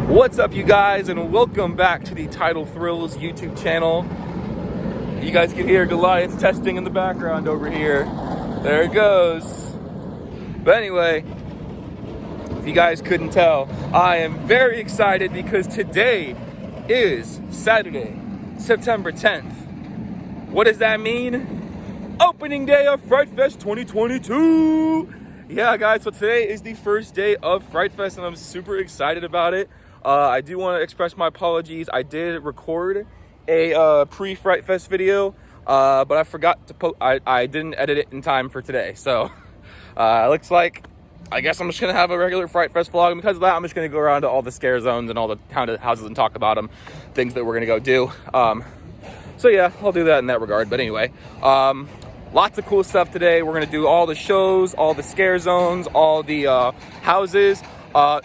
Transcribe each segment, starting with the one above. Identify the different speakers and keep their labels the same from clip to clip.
Speaker 1: What's up, you guys, and welcome back to the Title Thrills YouTube channel. You guys can hear Goliath's testing in the background over here. There it goes. But anyway, if you guys couldn't tell, I am very excited because today is Saturday, September 10th. What does that mean? Opening day of Fright Fest 2022. Yeah, guys, so today is the first day of Fright Fest, and I'm super excited about it. I do want to express my apologies. I did record a pre-Fright Fest video, but I forgot to post. I didn't edit it in time for today, so looks like I guess I'm just gonna have a regular Fright Fest vlog, and because of that, I'm just gonna go around to all the scare zones and all the haunted houses and talk about them, things that we're gonna go do. So yeah, I'll do that in that regard. But anyway, lots of cool stuff today. We're gonna do all the shows, all the scare zones, all the houses.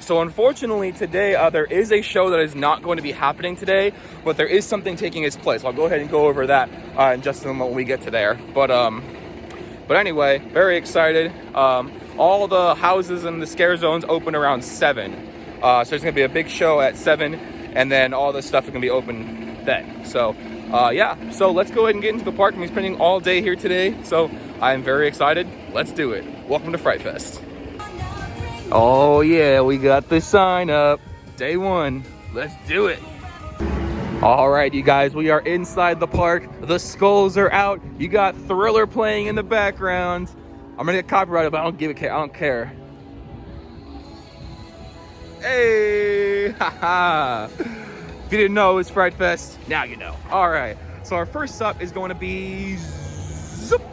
Speaker 1: So unfortunately today, there is a show that is not going to be happening today, but there is something taking its place. I'll go ahead and go over that in just a moment when we get to there. But anyway, very excited. All the houses and the scare zones open around 7. So there's gonna be a big show at 7, and then all this stuff is gonna be open then. So yeah, so let's go ahead and get into the park. I'm spending all day here today, so I'm very excited. Let's do it. Welcome to Fright Fest. Oh yeah, we got the sign up. Day 1. Let's do it. All right, you guys, we are inside the park. The skulls are out. You got Thriller playing in the background. I'm gonna get copyrighted, but I don't care. Hey, haha. If you didn't know, it's Fright Fest. Now you know. All right, so our first stop is going to be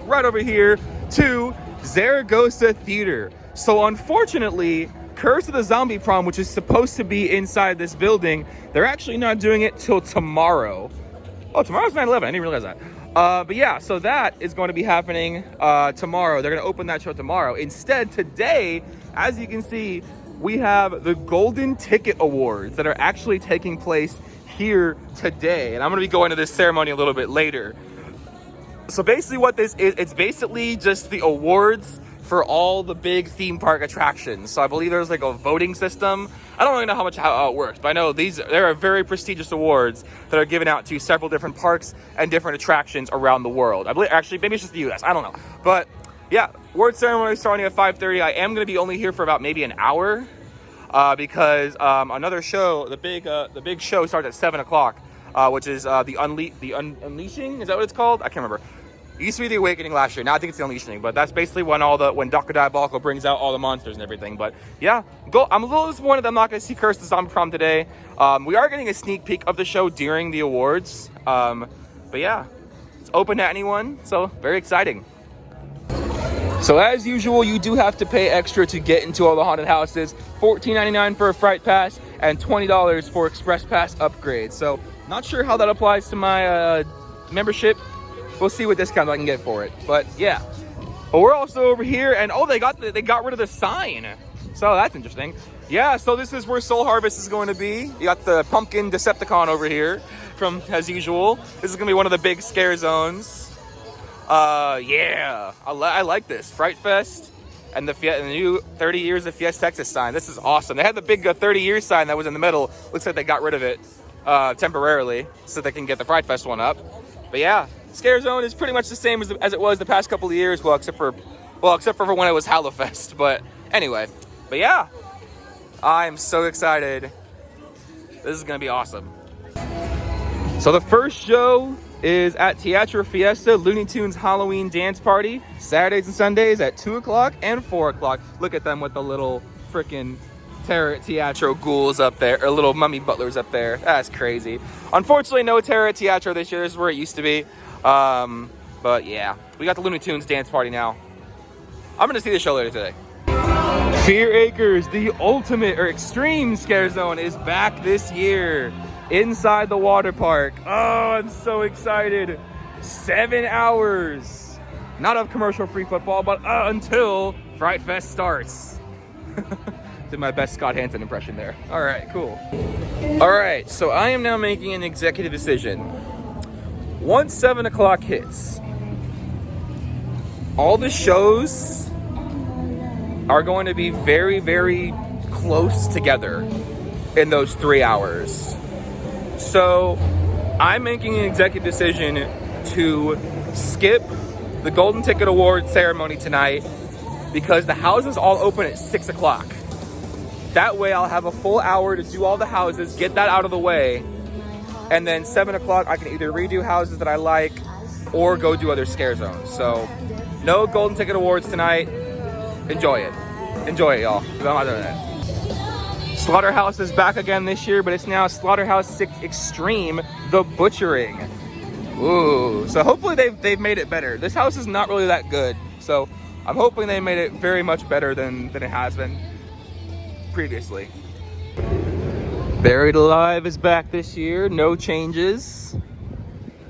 Speaker 1: right over here to Zaragoza Theater. So unfortunately, Curse of the Zombie Prom, which is supposed to be inside this building, they're actually not doing it till tomorrow. Oh, tomorrow's 9/11. I didn't realize that. But yeah, so that is going to be happening tomorrow. They're going to open that show tomorrow. Instead, today, as you can see, we have the Golden Ticket Awards that are actually taking place here today. And I'm going to be going to this ceremony a little bit later. So basically what this is, it's basically just the awards for all the big theme park attractions. So I believe there's like a voting system. I don't really know how it works, but I know there are very prestigious awards that are given out to several different parks and different attractions around the world. I believe, actually, maybe it's just the US, I don't know. But yeah, award ceremony starting at 5:30. I am gonna be only here for about maybe an hour because another show, the big show starts at 7 o'clock, which is the Unleashing, is that what it's called? I can't remember. It used to be the Awakening last year. Now I think it's the Unleashing, but that's basically when Dr. Diabolical brings out all the monsters and everything. But yeah, I'm a little disappointed that I'm not going to see Curse the Zombie Prom today. We are getting a sneak peek of the show during the awards. But yeah, it's open to anyone, so very exciting. So as usual, you do have to pay extra to get into all the haunted houses. $14.99 for a Fright Pass and $20 for Express Pass upgrades. So not sure how that applies to my membership. We'll see what discount I can get for it. But yeah, but we're also over here, and oh, they got rid of the sign, so that's interesting. Yeah, so this is where Soul Harvest is going to be. You got the pumpkin Decepticon over here, from as usual. This is gonna be one of the big scare zones. Yeah, I like this Fright Fest and the new 30 years of Fiesta Texas sign. This is awesome. They had the big 30 years sign that was in the middle. Looks like they got rid of it temporarily so they can get the Fright Fest one up. But yeah, Scare Zone is pretty much the same as it was the past couple of years, except for when it was Hallowfest. But anyway, but yeah, I'm so excited. This is gonna be awesome. So the first show is at Teatro Fiesta, Looney Tunes Halloween Dance Party, Saturdays and Sundays at 2 o'clock and 4 o'clock. Look at them with the little freaking Terror Teatro ghouls up there, or little mummy butlers up there. That's crazy. Unfortunately, no Terror Teatro this year. This is where it used to be. But yeah, we got the Looney Tunes dance party now. I'm gonna see the show later today. Fear Acres, the ultimate or extreme scare zone, is back this year inside the water park. Oh, I'm so excited. 7 hours. Not of commercial-free football, but until Fright Fest starts. Did my best Scott Hansen impression there. All right, cool. All right, so I am now making an executive decision. Once 7 o'clock hits, all the shows are going to be very, very close together. in those 3 hours. So I'm making an executive decision to skip the Golden Ticket Award ceremony tonight because the houses all open at 6 o'clock. That way I'll have a full hour to do all the houses, get that out of the way, and then 7 o'clock I can either redo houses that I like or go do other scare zones. So no Golden Ticket Awards tonight. Enjoy it. Enjoy it, y'all. I'm not doing that. Slaughterhouse is back again this year, but it's now Slaughterhouse 6 Extreme, The Butchering. Ooh, so hopefully they've made it better. This house is not really that good, so I'm hoping they made it very much better than it has been previously. Buried Alive is back this year, no changes.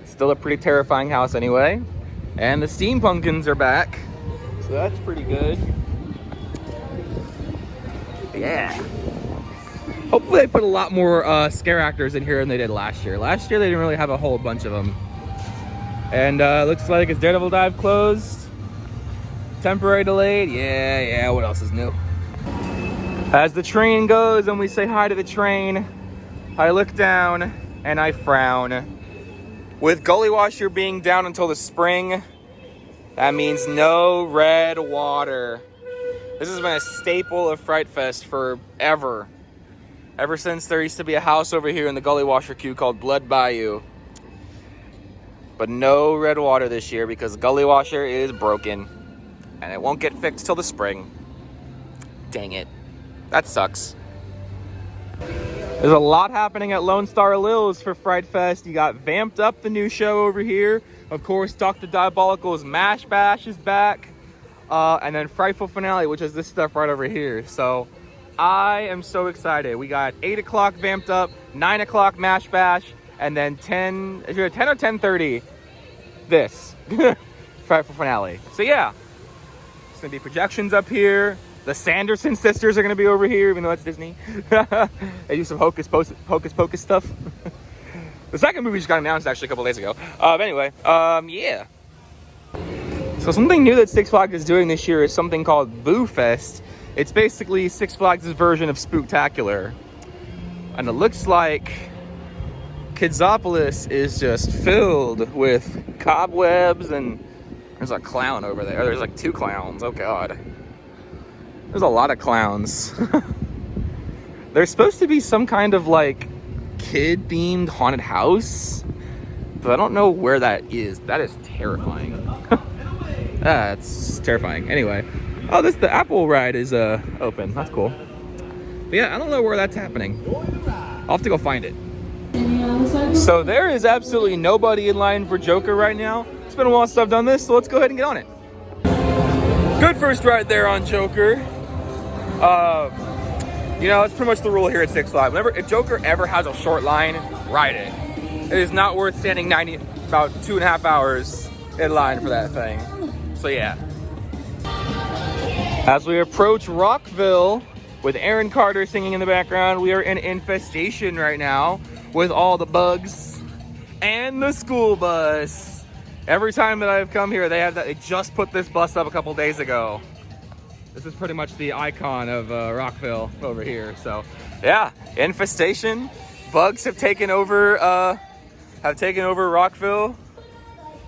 Speaker 1: Still a pretty terrifying house anyway. And the Steam Pumpkins are back, so that's pretty good. Yeah. Hopefully they put a lot more scare actors in here than they did last year. Last year they didn't really have a whole bunch of them. And looks like it's Daredevil Dive closed. Temporary delayed. Yeah, what else is new? As the train goes and we say hi to the train, I look down and I frown. With Gully Washer being down until the spring, that means no red water. This has been a staple of Fright Fest forever. Ever since there used to be a house over here in the Gully Washer queue called Blood Bayou. But no red water this year because Gully Washer is broken. And it won't get fixed till the spring. Dang it. That sucks. There's a lot happening at Lone Star Lil's for Fright Fest. You got Vamped Up, the new show over here. Of course, Dr. Diabolical's Mash Bash is back. And then Frightful Finale, which is this stuff right over here. So I am so excited. We got 8 o'clock Vamped Up, 9 o'clock Mash Bash, and then 10 or 10:30, this Frightful Finale. So yeah, there's gonna be projections up here. The Sanderson sisters are gonna be over here, even though it's Disney. They do some hocus pocus stuff. The second movie just got announced actually a couple days ago. Anyway, yeah. So something new that Six Flags is doing this year is something called Boo Fest. It's basically Six Flags' version of Spooktacular. And it looks like Kidsopolis is just filled with cobwebs, and there's a clown over there. There's like 2 clowns, oh God. There's a lot of clowns. There's supposed to be some kind of like kid-themed haunted house, but I don't know where that is. That is terrifying. That's terrifying. Anyway. Oh, the Apple ride is open. That's cool. But yeah, I don't know where that's happening. I'll have to go find it. So there is absolutely nobody in line for Joker right now. It's been a while since I've done this, so let's go ahead and get on it. Good first ride there on Joker. You know, it's pretty much the rule here at Six Flags. If Joker ever has a short line, ride it. It is not worth standing about 2.5 hours in line for that thing. So yeah. As we approach Rockville, with Aaron Carter singing in the background, we are in Infestation right now with all the bugs and the school bus. Every time that I've come here, they just put this bus up a couple days ago. This is pretty much the icon of Rockville over here. So yeah, Infestation. Bugs have taken over Rockville.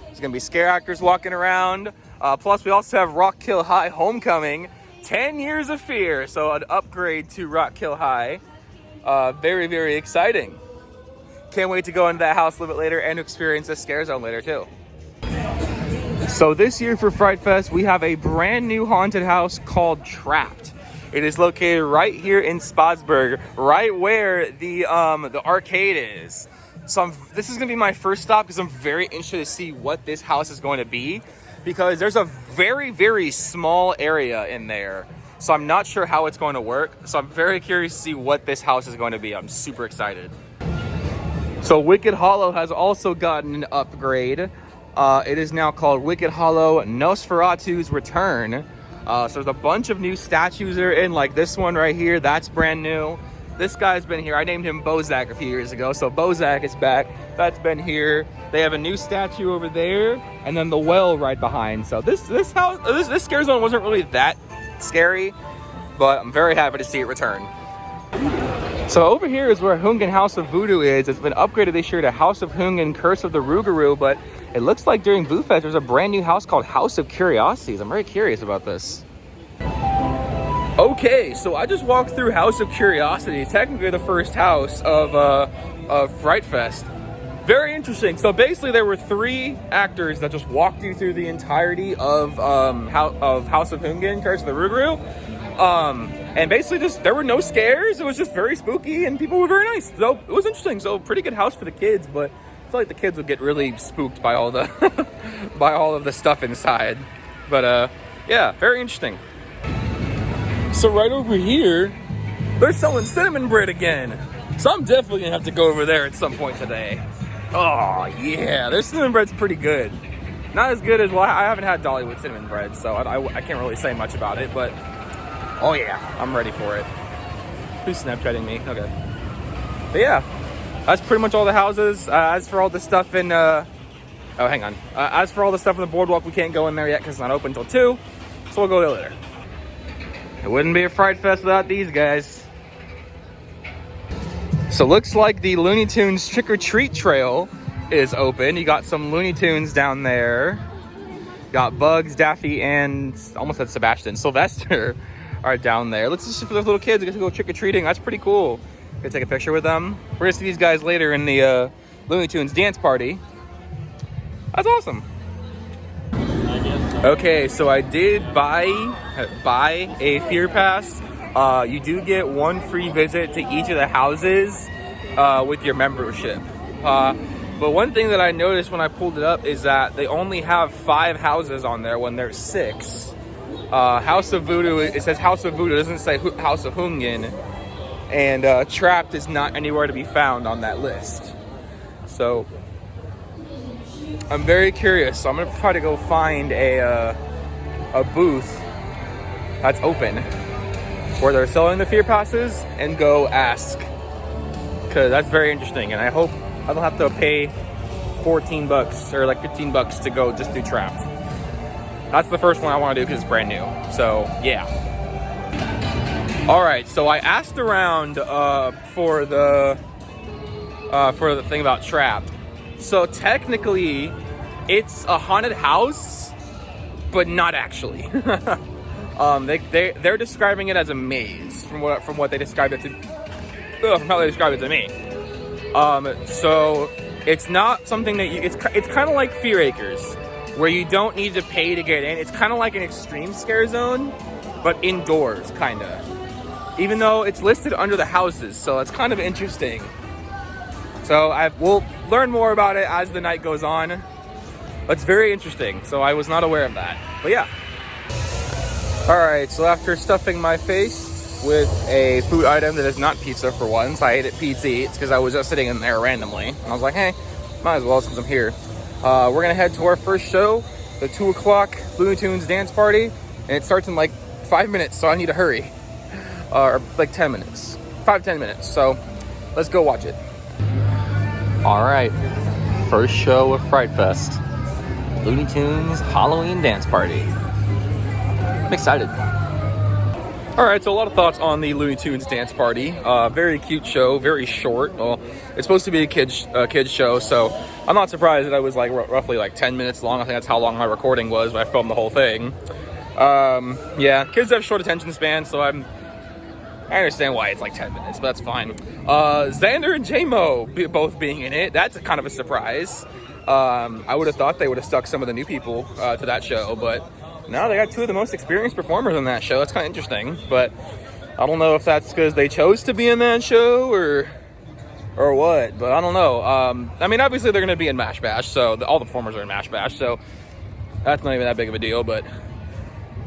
Speaker 1: There's gonna be scare actors walking around. Plus, we also have Rock Kill High Homecoming, 10 Years of Fear, so an upgrade to Rock Kill High. Very, very exciting. Can't wait to go into that house a little bit later and experience the scare zone later too. So this year for Fright Fest, we have a brand new haunted house called Trapped. It is located right here in Spotsburg, right where the arcade is. So this is gonna be my first stop because I'm very interested to see what this house is going to be, because there's a very, very small area in there. So I'm not sure how it's going to work. So I'm very curious to see what this house is going to be. I'm super excited. So Wicked Hollow has also gotten an upgrade. It is now called Wicked Hollow Nosferatu's Return. So there's a bunch of new statues that are in, like this one right here. That's brand new. This guy's been here. I named him Bozak a few years ago. So Bozak is back. That's been here. They have a new statue over there, and then the well right behind. So this scare zone wasn't really that scary, but I'm very happy to see it return. So over here is where Hungan House of Voodoo is. It's been upgraded this year to House of Hungan Curse of the Rougarou, but it looks like during Boo Fest there's a brand new house called House of Curiosities. I'm very curious about this. Okay, so I just walked through House of Curiosity, technically the first house of Fright Fest. Very interesting. So basically there were 3 actors that just walked you through the entirety of House of Hungan, Curse of the Rougarou. And basically just, there were no scares. It was just very spooky and people were very nice. So it was interesting. So pretty good house for the kids, but I feel like the kids would get really spooked by all the, by all of the stuff inside. But yeah, very interesting. So right over here, they're selling cinnamon bread again. So I'm definitely gonna have to go over there at some point today. Oh yeah, their cinnamon bread's pretty good. Not as good as, well, I haven't had Dollywood cinnamon bread, so I can't really say much about it, but oh yeah, I'm ready for it. Who's Snapchatting me? Okay. But yeah, that's pretty much all the houses. As for all the stuff in, oh, hang on. As for all the stuff in the boardwalk, we can't go in there yet because it's not open until 2, so we'll go there later. It wouldn't be a Fright Fest without these guys. So looks like the Looney Tunes Trick or Treat Trail is open. You got some Looney Tunes down there. Got Bugs, Daffy, and almost said Sebastian, Sylvester are down there. Let's just for those little kids, get to go trick or treating. That's pretty cool. Gonna take a picture with them. We're gonna see these guys later in the Looney Tunes dance party. That's awesome. Okay, so I did buy a Fear Pass. You do get 1 free visit to each of the houses with your membership. But one thing that I noticed when I pulled it up is that they only have 5 houses on there when there's 6. House of Voodoo, it says House of Voodoo, it doesn't say House of Hungan. And Trapped is not anywhere to be found on that list. So I'm very curious. So I'm gonna try to go find a booth that's open where they're selling the Fear Passes and go ask, because that's very interesting. And I hope I don't have to pay 14 bucks or like 15 bucks to go just do Trapped. That's the first one I want to do because it's brand new. So yeah. All right, so I asked around for the thing about Trapped. So technically, it's a haunted house, but not actually. They're describing it as a maze from what they described it to. From how they described it to me. So it's not something that it's kind of like Fear Acres, where you don't need to pay to get in. It's kind of like an extreme scare zone, but indoors, kind of. Even though it's listed under the houses, so it's kind of interesting. So we'll learn more about it as the night goes on. It's very interesting, so I was not aware of that. But yeah. Alright, so after stuffing my face with a food item that is not pizza for once, I ate at Pizza Eats because I was just sitting in there randomly. And I was like, hey, might as well since I'm here. We're going to head to our first show, the 2 o'clock Looney Tunes dance party. And it starts in like 5 minutes, so I need to hurry. Or like 10 minutes. 5-10 minutes. So let's go watch it. Alright, first show of Fright Fest. Looney Tunes Halloween dance party. I'm excited. Alright, so a lot of thoughts on the Looney Tunes dance party. Very cute show, very short. Well, it's supposed to be a kids show, so I'm not surprised that I was like roughly like 10 minutes long. I think that's how long my recording was when I filmed the whole thing. Yeah, kids have short attention span, so I understand why it's like 10 minutes, but that's fine. Xander and J-Mo both being in it, that's kind of a surprise. I would have thought they would have stuck some of the new people to that show, but no, they got 2 of the most experienced performers on that show. That's kind of interesting, but I don't know if that's because they chose to be in that show or what, but I don't know. I mean, obviously they're going to be in Mash Bash, so all the performers are in Mash Bash, so that's not even that big of a deal, but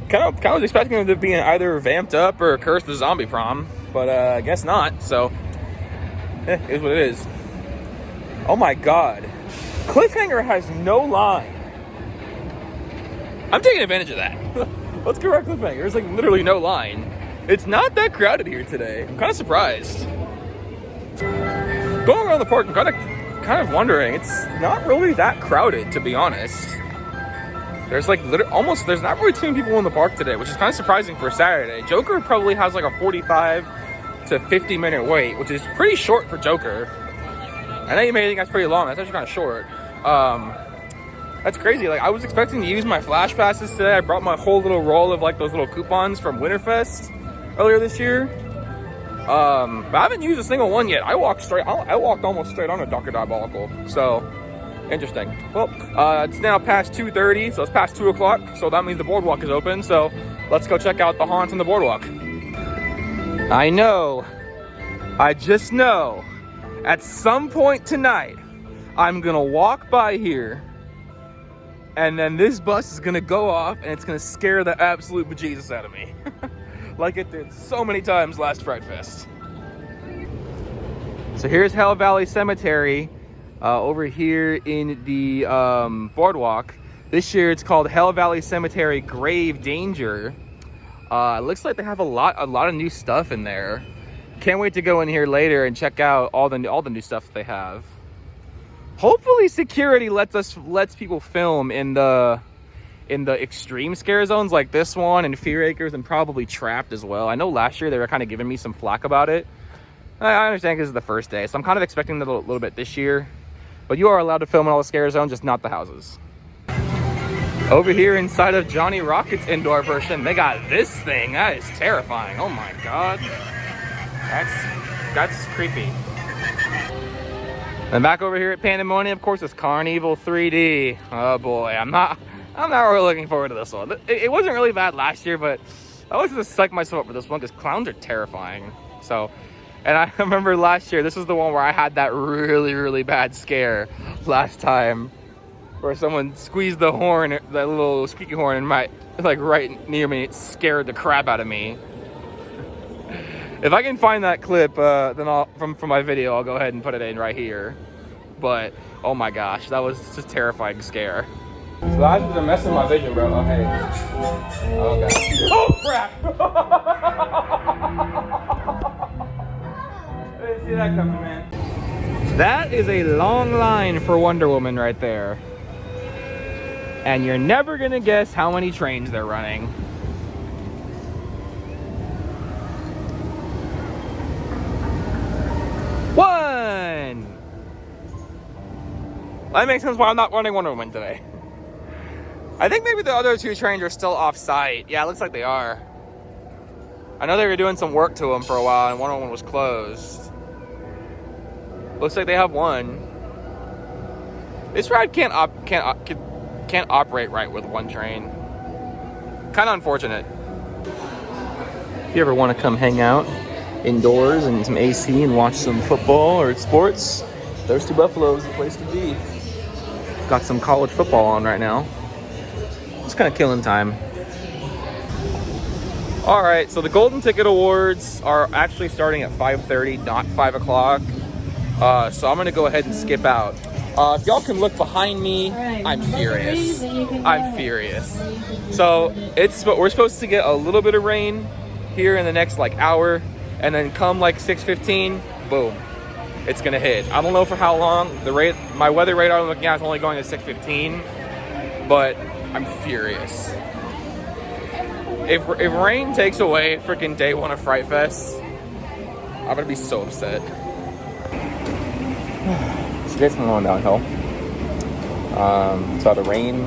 Speaker 1: kind of was expecting them to be in either Vamped Up or Curse the Zombie Prom, but I guess not, so it is what it is. Oh my god. Cliffhanger has no line. I'm taking advantage of that. Let's go right Cliffhanger. There's like literally no line. It's not that crowded here today. I'm kind of surprised. Going around the park, I'm kind of wondering. It's not really that crowded, to be honest. There's like there's not really too many people in the park today, which is kind of surprising for Saturday. Joker probably has like a 45 It's a 50-minute wait, which is pretty short for Joker. I know you may think that's pretty long. That's actually kind of short. That's crazy. Like, I was expecting to use my Flash passes today. I brought my whole little roll of like those little coupons from Winterfest earlier this year. But I haven't used a single one yet. I walked almost straight on a Dr. Diabolical. So, interesting. Well, it's now past 2:30, so it's past 2 o'clock. So that means the boardwalk is open. So let's go check out the haunts on the boardwalk. I know. I just know. At some point tonight, I'm gonna walk by here, and then this bus is gonna go off, and it's gonna scare the absolute bejesus out of me. Like it did so many times last Fright Fest. So here's Hell Valley Cemetery over here in the boardwalk. This year it's called Hell Valley Cemetery Grave Danger. It looks like they have a lot of new stuff in there. Can't wait to go in here later and check out all the new stuff that they have. Hopefully security lets people film in the extreme scare zones like this one and Fear Acres and probably Trapped as well. I know last year they were kind of giving me some flack about it. I understand because it's the first day, so I'm kind of expecting that a little bit this year. But you are allowed to film in all the scare zones, just not the houses. Over here inside of Johnny Rocket's indoor version, they got this thing. That is terrifying. Oh my God. That's creepy. And back over here at Pandemonium, of course, is Carnival 3D. Oh boy, I'm not really looking forward to this one. It wasn't really bad last year, but I always just psych myself up for this one because clowns are terrifying. So, and I remember last year, this was the one where I had that really, really bad scare last time, where someone squeezed the horn, that little squeaky horn, and like right near me, it scared the crap out of me. If I can find that clip, then from my video, I'll go ahead and put it in right here. But oh my gosh, that was just a terrifying scare. So the eyes are messing my vision, bro. Oh hey. Oh god. Oh crap! I didn't see that coming, man. That is a long line for Wonder Woman right there. And you're never gonna guess how many trains they're running. One! That makes sense why I'm not running Wonder Woman today. I think maybe the other two trains are still off-site. Yeah, it looks like they are. I know they were doing some work to them for a while and Wonder Woman was closed. Looks like they have one. This ride can't operate right with one train. Kind of unfortunate. If you ever want to come hang out indoors and some AC and watch some football or sports, Thirsty Buffalo is the place to be. Got some college football on right now. Just kind of killing time. All right, so the Golden Ticket Awards are actually starting at 5:30, not 5 o'clock. So I'm gonna go ahead and skip out. If y'all can look behind me, I'm furious. I'm furious. So we're supposed to get a little bit of rain here in the next like hour, and then come like 6:15, boom, it's gonna hit. I don't know for how long. My weather radar I'm looking at is only going to 6:15, but I'm furious. If rain takes away freaking day one of Fright Fest, I'm gonna be so upset. Today's going downhill. So the rain.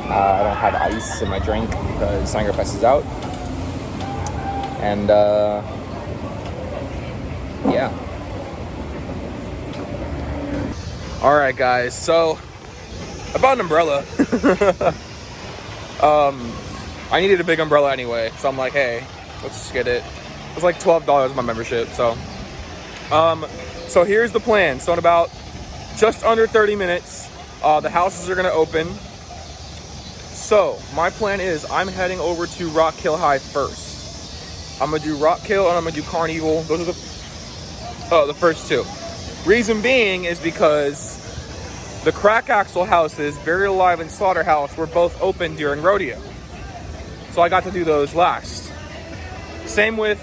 Speaker 1: I don't have ice in my drink because Sangerfest is out. And yeah. All right, guys. So I bought an umbrella. I needed a big umbrella anyway, so I'm like, hey, let's just get it. It was like $12 my membership. So here's the plan. So in about just under 30 minutes, the houses are gonna open. So my plan is I'm heading over to Rock Hill High first. I'm gonna do Rock Hill and I'm gonna do Carnival. Those are the first two. Reason being is because the Crack Axle houses, Burial Alive and Slaughterhouse, were both open during Rodeo. So I got to do those last. Same with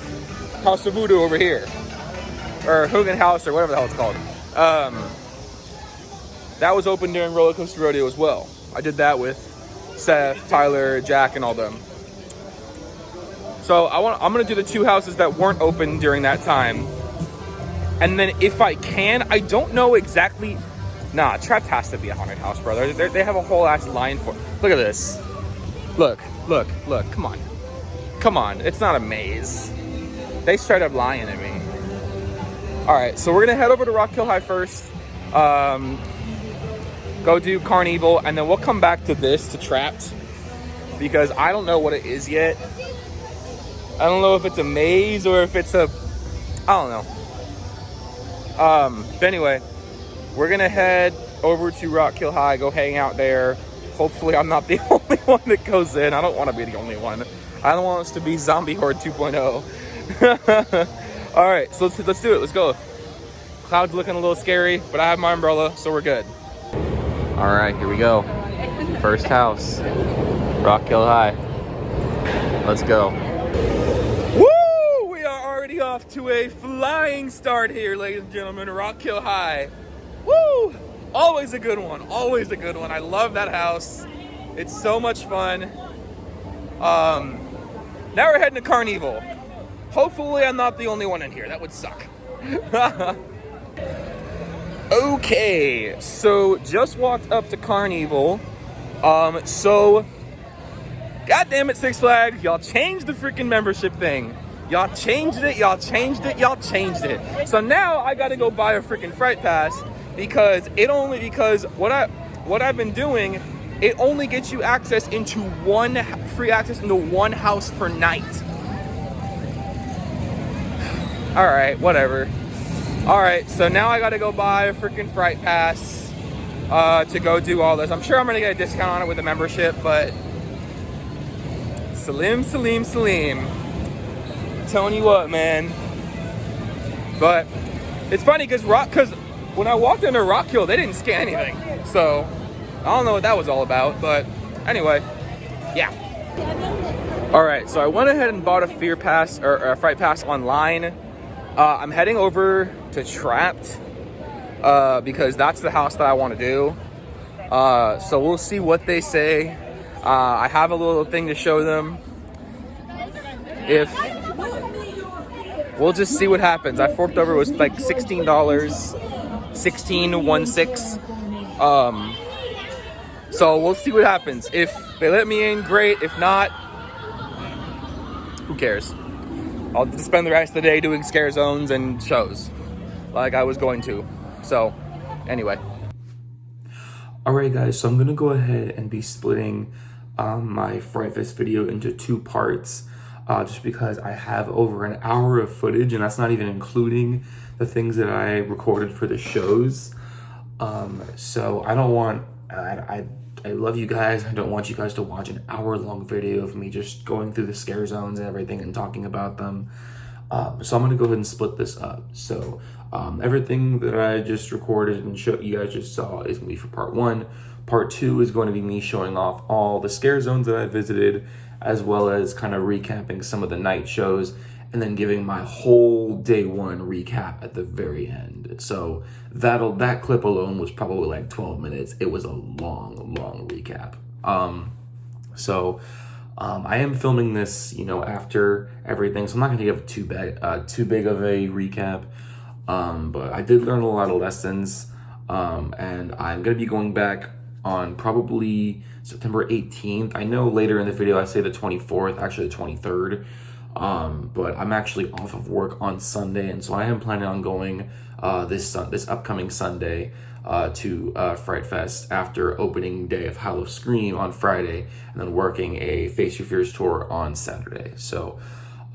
Speaker 1: House of Voodoo over here. Or Hogan House, or whatever the hell it's called. That was open during Roller Coaster Rodeo as well. I did that with Seth, Tyler, Jack, and all them. So I'm gonna do the 2 houses that weren't open during that time. And then if I can, I don't know exactly. Nah, Trapped has to be a haunted house, brother. They have a whole ass line for. Look at this. Look. Come on. Come on. It's not a maze. They straight up lying to me. All right, so we're gonna head over to Rock Hill High first. Go do Carnival, and then we'll come back to this, to Trapped, because I don't know what it is yet. I don't know if it's a maze or if it's a, I don't know. But anyway, we're gonna head over to Rock Hill High, go hang out there. Hopefully I'm not the only one that goes in. I don't want to be the only one. I don't want us to be Zombie Horde 2.0. All right, so let's do it. Let's go. Cloud's looking a little scary, but I have my umbrella, so we're good. All right, here we go. First house, Rock Hill High. Let's go. Woo! We are already off to a flying start here, ladies and gentlemen. Rock Hill High. Woo! Always a good one. Always a good one. I love that house. It's so much fun. Now we're heading to Carnival. Hopefully I'm not the only one in here. That would suck. Okay, so just walked up to Carnival. So, goddamn it, Six Flags, y'all changed the freaking membership thing. Y'all changed it. So now I gotta go buy a freaking Fright Pass because what I've been doing, it only gets you free access into one house per night. All right, whatever. All right, so now I gotta go buy a freaking Fright Pass to go do all this. I'm sure I'm gonna get a discount on it with a membership, but Salim. Telling you what, man. But it's funny because when I walked into Rock Hill, they didn't scan anything. So I don't know what that was all about, but anyway, yeah. All right, so I went ahead and bought a Fear Pass or a Fright Pass online. I'm heading over to Trapped because that's the house that I want to do. So we'll see what they say. I have a little thing to show them. We'll just see what happens. I forked over, it was like $16, 16. So we'll see what happens. If they let me in, great. If not, who cares? I'll just spend the rest of the day doing scare zones and shows like I was going to. So anyway. Alright guys, so I'm gonna go ahead and be splitting my Fright Fest video into 2 parts. Just because I have over an hour of footage, and that's not even including the things that I recorded for the shows. So I don't want, I love you guys. I don't want you guys to watch an hour-long video of me just going through the scare zones and everything and talking about them. So I'm gonna go ahead and split this up. So everything that I just recorded and you guys just saw is gonna be for part 1. Part 2 is going to be me showing off all the scare zones that I visited, as well as kind of recapping some of the night shows, and then giving my whole day 1 recap at the very end. So that clip alone was probably like 12 minutes. It was a long recap. I am filming this, after everything, so I'm not going to give too big of a recap. But I did learn a lot of lessons, and I'm going to be going back on probably September 18th. I know later in the video I say the 24th, actually the 23rd, but I'm actually off of work on Sunday, and so I am planning on going this upcoming Sunday to Fright Fest after opening day of Howl of Scream on Friday, and then working a Face Your Fears tour on Saturday. So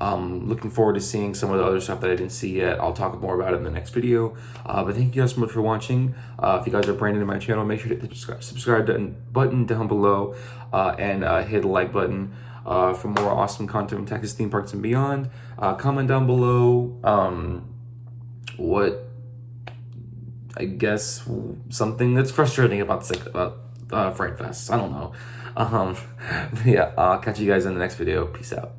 Speaker 1: looking forward to seeing some of the other stuff that I didn't see yet. I'll talk more about it in the next video. But thank you guys so much for watching. If you guys are brand new to my channel, make sure to hit the subscribe button down below and hit the like button for more awesome content from Texas theme parks and beyond. Comment down below what, I guess, something that's frustrating about Fright Fest. I don't know. Yeah, I'll catch you guys in the next video. Peace out.